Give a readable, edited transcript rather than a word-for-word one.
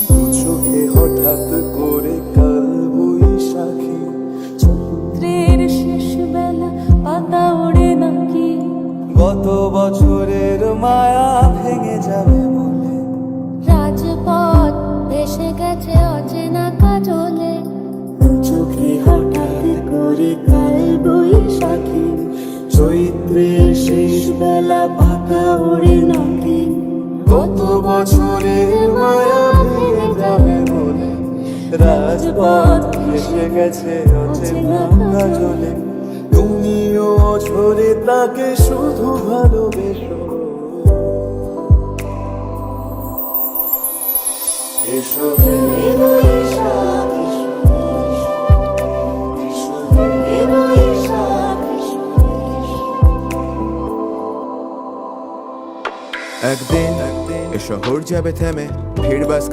দু চোখে হঠাৎ করে কাল বৈশাখী, চৈত্রের শেষ বেলা পাতা ওড়ে নাকি, গত বছরের মায়া ভেঙে যাবে বলে, রাজপথ ভেসে গেছে অচেনা কাজলে, দু চোখে হঠাৎ করে কাল বৈশাখী, চৈত্রের শেষ বেলা পাতা ওড়ে নাকি, গত বছরের মায়া ভেঙে যাবে বলে, রাজপথ ভেসে গেছে অচেনা কাজলে। তুমিও ঝরে তাকে শুধু ভালোবেসো, এসো হে বৈশাখ, এসো হে বৈশাখ। একদিন এ শহর যাবে থেমে, ভিড় বাস